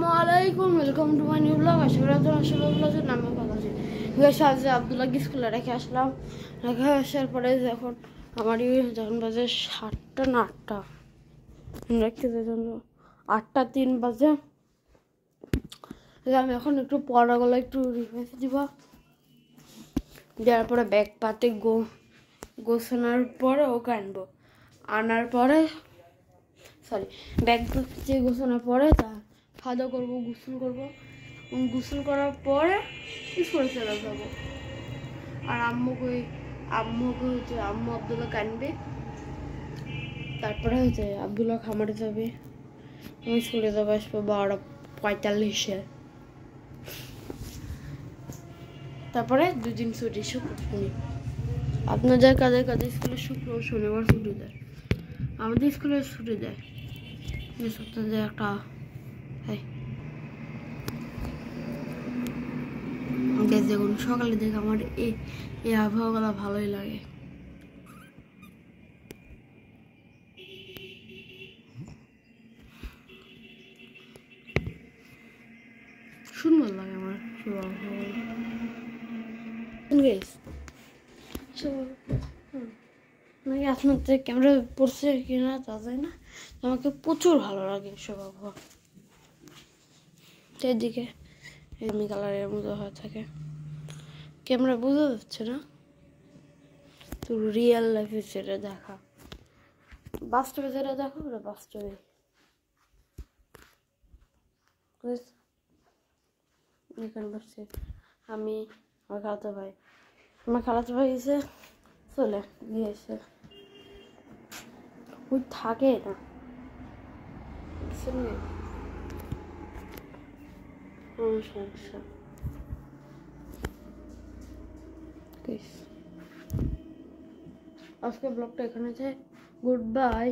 আসসালামাইকুম, welcome to my new blog. আশা করি আপনারা সবাই ভালো আছেন, আমিও ভালো আছি। বেশ আজ আব্দুল্লাহকে স্কুলে রেখে আসলাম। রেখে আসার পরে এখন আমারই যখন বাজে 7টা না 8টা, রাখতে জন্য 8টা 3 বাজে। আমি এখন একটু পড়াগুলো একটু রিভাইজ দিব, দেওয়ার পরে ব্যাগ পাতে গোছানোর পরে ওকে আনার পরে ব্যাগ পাতে গোছানোর পরে তা খাওয়া দাওয়া করবো, গোসল করার পরে স্কুলে চলে যাবো। আর আম্মুকে আম্মু আব্দুল্লাহ কানবে, তারপরে আব্দুল্লাহ খামারে যাবে, আমি স্কুলে যাবো, আসবো 12:45। তারপরে 2 দিন ছুটি, শুক্র শনি। আপনাদের কাদের স্কুলে শুক্র শনিবার ছুটি দেয়, আমাদের স্কুলে ছুটি দেয় সপ্তাহে একটা। দেখুন সকালে দেখে আমার এই আবহাওয়াগুলো ভালোই লাগে। সুন্দর লাগে আমার সব আবহাওয়া। নাকি আপনাদের ক্যামেরা পড়ছে কিনা তা যায় না, আমাকে প্রচুর ভালো লাগে সব আবহাওয়া। এদিকে এমনি কালারের মতো হয়ে থাকে, ক্যামেরা বোঝা যাচ্ছে না, তো রিয়েল লাইফে সেটা দেখা, বাস্তবে যেটা দেখো ওটা বাস্তবে। এখানে বসছি আমি, আমার খালাতো ভাই এসে চলে গিয়েছে, ওই থাকে না সমস্যা। আজকে ব্লগটা এখানে, গুড বাই।